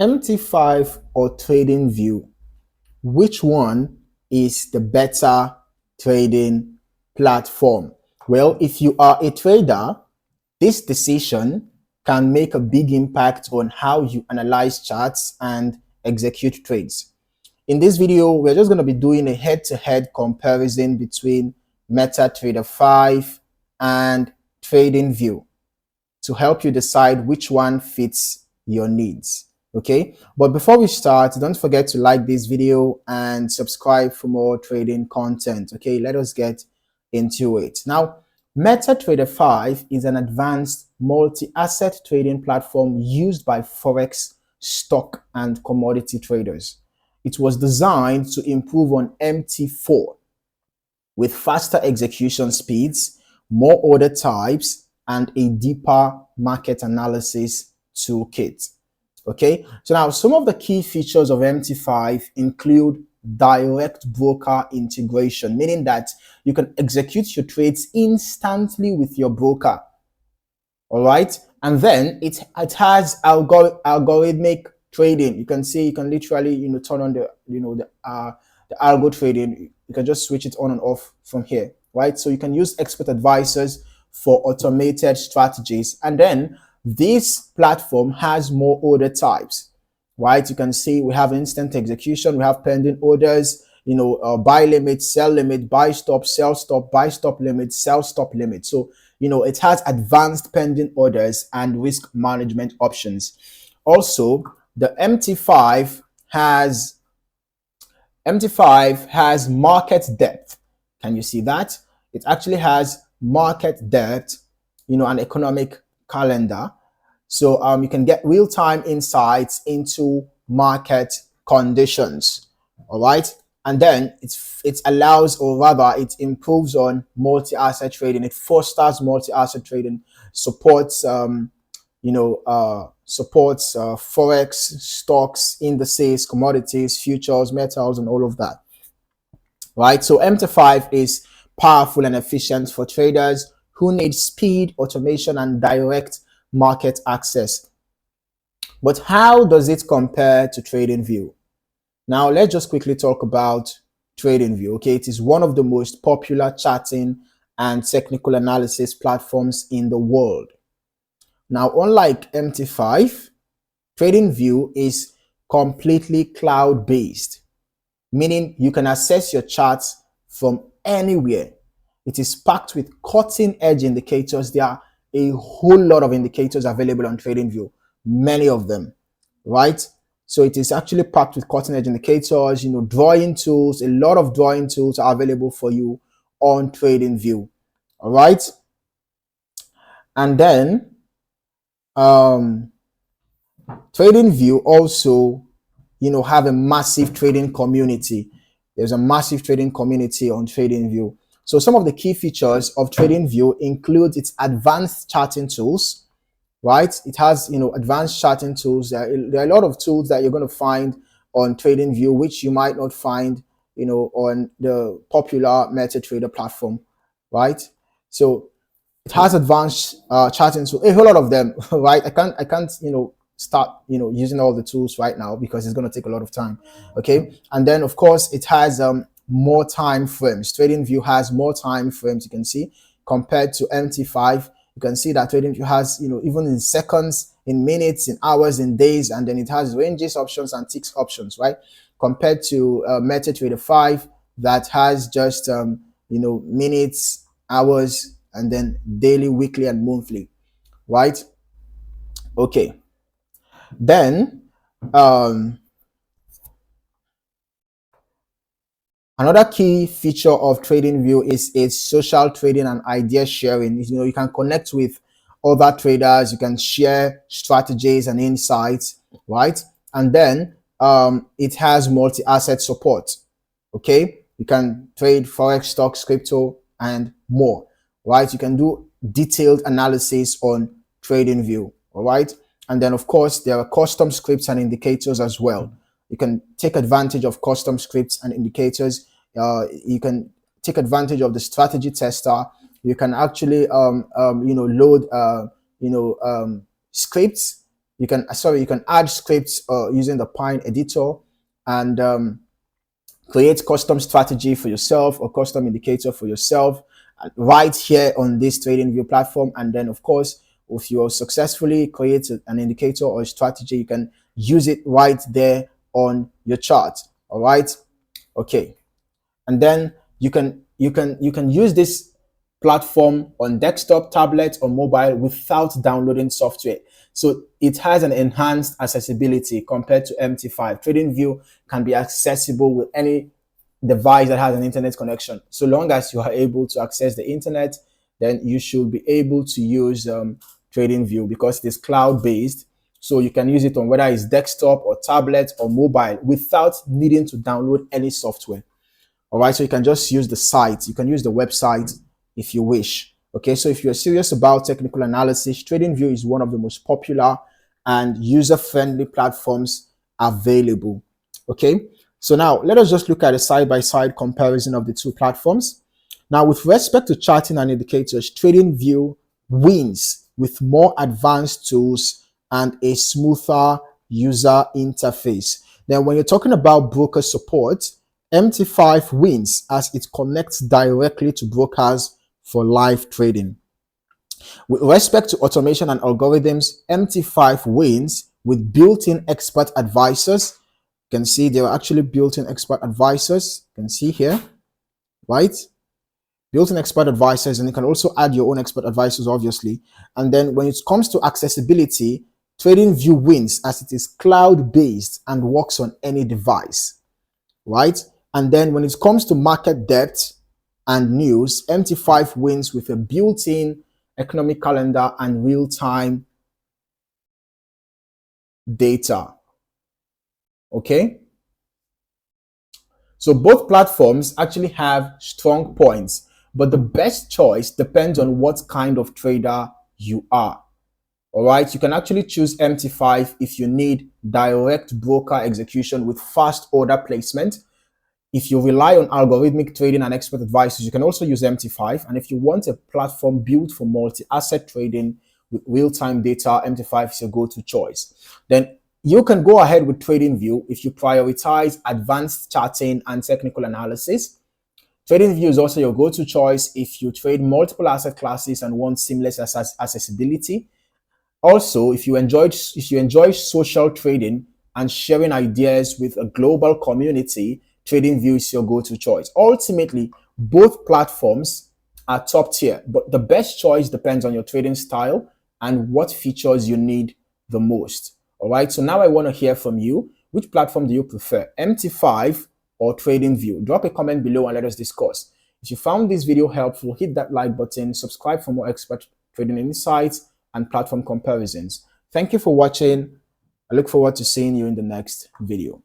MT5 or TradingView, which one is the better trading platform? Well, if you are a trader, this decision can make a big impact on how you analyze charts and execute trades. In this video, we're just going to be doing a head-to-head comparison between MetaTrader 5 and TradingView to help you decide which one fits your needs. Okay, but before we start, don't forget to like this video and subscribe for more trading content. Okay, let us get into it. Now, MetaTrader 5 is an advanced multi-asset trading platform used by Forex, stock, and commodity traders. It was designed to improve on MT4 with faster execution speeds, more order types, and a deeper market analysis toolkit. Okay, so now some of the key features of MT5 include direct broker integration, meaning that you can execute your trades instantly with your broker. All right, and then it has algorithmic trading. You can see, you can literally turn on the algo trading. You can just switch it on and off from here, right? So you can use expert advisors for automated strategies. And then this platform has more order types, right? You can see we have instant execution, we have pending orders, buy limit, sell limit, buy stop, sell stop, buy stop limit, sell stop limit. So it has advanced pending orders and risk management options. Also, the MT5 has market depth. Can you see that? It actually has market depth, an economic calendar. So you can get real-time insights into market conditions. All right. And then it allows, or rather it improves on multi-asset trading. It fosters multi-asset trading, supports Forex, stocks, indices, commodities, futures, metals, and all of that. Right. So MT5 is powerful and efficient for traders who need speed, automation, and direct market access. But how does it compare to TradingView? Now, let's just quickly talk about TradingView. Okay, it is one of the most popular charting and technical analysis platforms in the world. Now, unlike MT5, TradingView is completely cloud-based, meaning you can access your charts from anywhere. It is packed with cutting-edge indicators. There are a whole lot of indicators available on TradingView, many of them, right? So it is actually packed with cutting-edge indicators, drawing tools. A lot of drawing tools are available for you on TradingView. All right. And then TradingView also, have a massive trading community. There's a massive trading community on TradingView. So some of the key features of TradingView include its advanced charting tools, right? It has, advanced charting tools. There are a lot of tools that you're going to find on TradingView, which you might not find, on the popular MetaTrader platform, right? So it has advanced charting tools, a whole lot of them, right? I can't, start, using all the tools right now because it's going to take a lot of time. Okay. And then of course it has more time frames. TradingView has more time frames, you can see, compared to MT5. You can see that TradingView has, even in seconds, in minutes, in hours, in days, and then it has ranges options and ticks options, right? Compared to MetaTrader 5 that has just, minutes, hours, and then daily, weekly, and monthly, right? Okay. Then, another key feature of TradingView is its social trading and idea sharing. You can connect with other traders, you can share strategies and insights, right? And then it has multi-asset support. Okay, you can trade Forex, stocks, crypto, and more, right? You can do detailed analysis on TradingView, all right? And then, of course, there are custom scripts and indicators as well. You can take advantage of custom scripts and indicators. You can take advantage of the strategy tester. You can actually, load, scripts you can add scripts using the Pine editor, and create custom strategy for yourself or custom indicator for yourself right here on this TradingView platform. And then of course, if you successfully create an indicator or a strategy, you can use it right there on your chart. All right. Okay. And then you can use this platform on desktop, tablet, or mobile without downloading software. So it has an enhanced accessibility compared to MT5. TradingView can be accessible with any device that has an internet connection. So long as you are able to access the internet, then you should be able to use TradingView, because it is cloud-based. So you can use it on whether it's desktop or tablet or mobile without needing to download any software. All right, so you can just use the site. You can use the website if you wish. Okay, so if you're serious about technical analysis, TradingView is one of the most popular and user-friendly platforms available. Okay, so now let us just look at a side-by-side comparison of the two platforms. Now, with respect to charting and indicators, TradingView wins with more advanced tools and a smoother user interface. Then when you're talking about broker support, MT5 wins as it connects directly to brokers for live trading. With respect to automation and algorithms, MT5 wins with built-in expert advisors. You can see there are actually built-in expert advisors. You can see here, right? Built-in expert advisors, and you can also add your own expert advisors, obviously. And then when it comes to accessibility, TradingView wins as it is cloud-based and works on any device, right? And then when it comes to market depth and news, MT5 wins with a built-in economic calendar and real-time data. Okay? So both platforms actually have strong points, but the best choice depends on what kind of trader you are. All right, you can actually choose MT5 if you need direct broker execution with fast order placement. If you rely on algorithmic trading and expert advisors, you can also use MT5. And if you want a platform built for multi-asset trading with real-time data, MT5 is your go-to choice. Then you can go ahead with TradingView if you prioritize advanced charting and technical analysis. TradingView is also your go-to choice if you trade multiple asset classes and want seamless accessibility. Also, if you enjoy social trading and sharing ideas with a global community, TradingView is your go-to choice. Ultimately, both platforms are top tier, but the best choice depends on your trading style and what features you need the most. All right, so now I want to hear from you. Which platform do you prefer, MT5 or TradingView? Drop a comment below and let us discuss. If you found this video helpful, hit that like button, subscribe for more expert trading insights and platform comparisons. Thank you for watching. I look forward to seeing you in the next video.